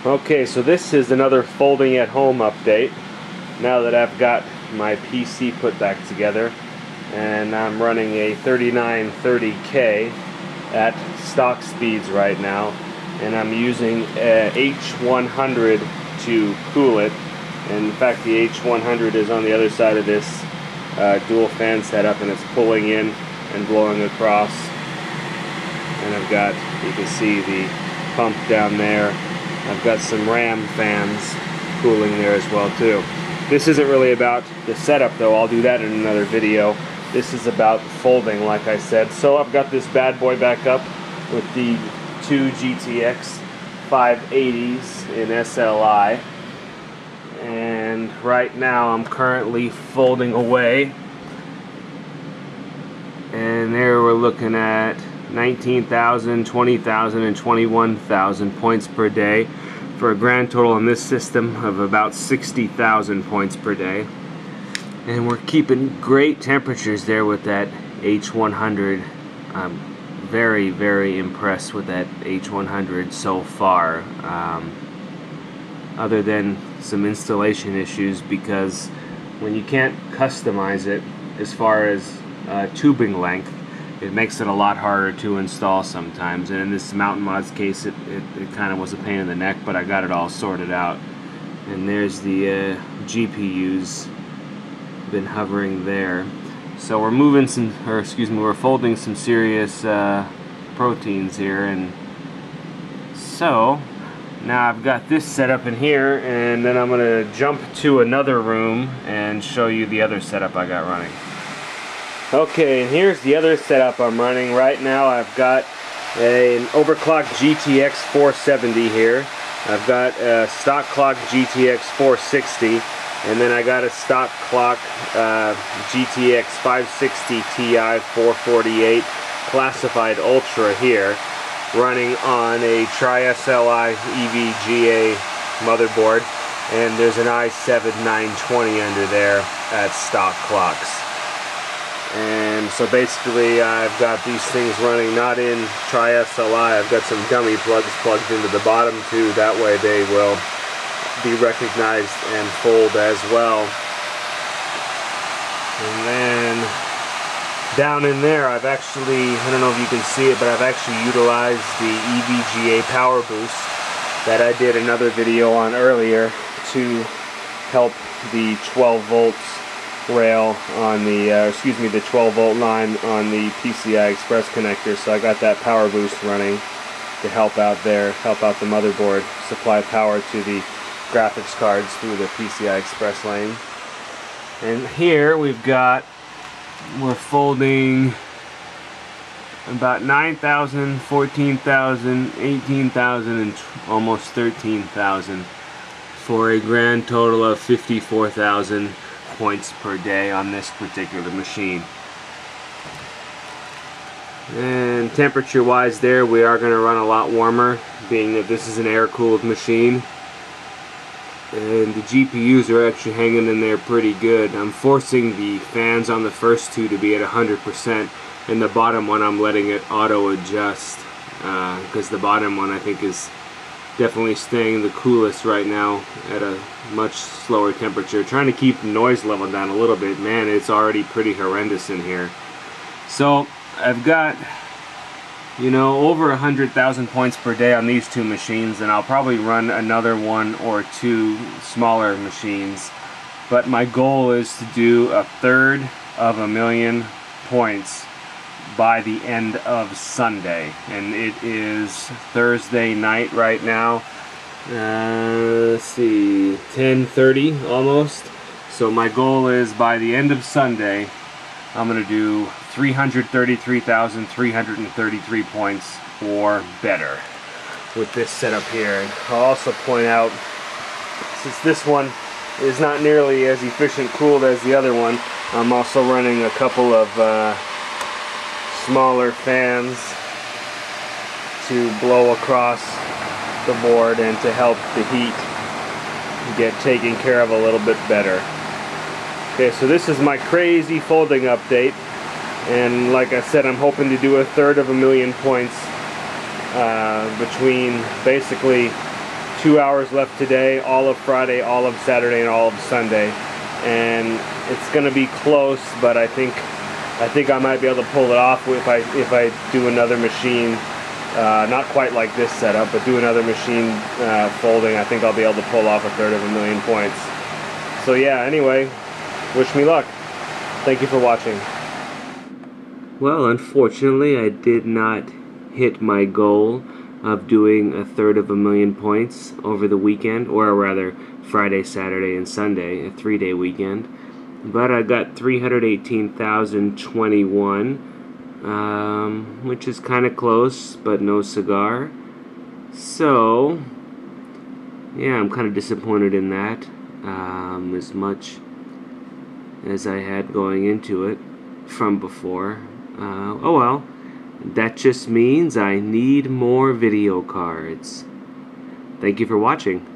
Okay, so this is another folding at home update. Now that I've got my PC put back together, and I'm running a 3930K at stock speeds right now, and I'm using H100 to cool it. And in fact, the H100 is on the other side of this dual fan setup, and it's pulling in and blowing across. And I've got, you can see the pump down there. I've got some Ram fans cooling there as well too. This isn't really about the setup though, I'll do that in another video. This is about folding, like I said. So I've got this bad boy back up with the two GTX 580s in SLI. And right now I'm currently folding away. And there we're looking at 19,000, 20,000, and 21,000 points per day for a grand total on this system of about 60,000 points per day. And we're keeping great temperatures there with that H100. I'm very, very impressed with that H100 so far. Other than some installation issues, because when you can't customize it as far as tubing length, it makes it a lot harder to install sometimes. And in this Mountain Mods case, it kind of was a pain in the neck, but I got it all sorted out. And there's the GPUs been hovering there. So we're moving some, or excuse me, we're folding some serious proteins here. And so now I've got this set up in here, and then I'm gonna jump to another room and show you the other setup I got running. Okay, and here's the other setup I'm running right now. I've got an overclocked GTX 470 here. I've got a stock clock GTX 460, and then I got a stock clock GTX 560 Ti 448 classified Ultra here, running on a Tri-SLI EVGA motherboard, and there's an i7 920 under there at stock clocks. And so basically I've got these things running not in Tri-SLI. I've got some dummy plugs plugged into the bottom too. That way they will be recognized and fold as well. And then down in there I've actually, I don't know if you can see it, but I've actually utilized the EVGA power boost that I did another video on earlier to help the 12 volts rail on the, the 12 volt line on the PCI Express connector. So I got that power boost running to help out there, help out the motherboard, supply power to the graphics cards through the PCI Express lane. And here we're folding about 9,000, 14,000, 18,000, and almost 13,000 for a grand total of 54,000 points per day on this particular machine. And temperature wise there, we are going to run a lot warmer, being that this is an air-cooled machine, and the GPUs are actually hanging in there pretty good. I'm forcing the fans on the first two to be at 100%, and the bottom one I'm letting it auto adjust, because the bottom one I think is definitely staying the coolest right now at a much slower temperature. Trying to keep the noise level down a little bit. Man, it's already pretty horrendous in here. So I've got, you know, over 100,000 points per day on these two machines, and I'll probably run another one or two smaller machines. But my goal is to do 1/3 of a million points by the end of Sunday, and it is Thursday night right now. Let's see, 10:30 almost. So my goal is by the end of Sunday I'm going to do 333,333 points or better with this setup here. And I'll also point out, since this one is not nearly as efficient cooled as the other one, I'm also running a couple of smaller fans to blow across the board and to help the heat get taken care of a little bit better. Okay, so this is my crazy folding update, and like I said, I'm hoping to do 1/3 of a million points between basically 2 hours left today, all of Friday, all of Saturday, and all of Sunday. And it's going to be close, but I think I might be able to pull it off if I do another machine. Not quite like this setup, but do another machine folding. I think I'll be able to pull off 1/3 of a million points. So yeah, anyway, wish me luck. Thank you for watching. Well, unfortunately, I did not hit my goal of doing 1/3 of a million points over the weekend, or rather Friday, Saturday, and Sunday, a 3-day weekend. But I got 318,021, which is kind of close, but no cigar. So, yeah, I'm kind of disappointed in that, as much as I had going into it from before. Oh well, that just means I need more video cards. Thank you for watching.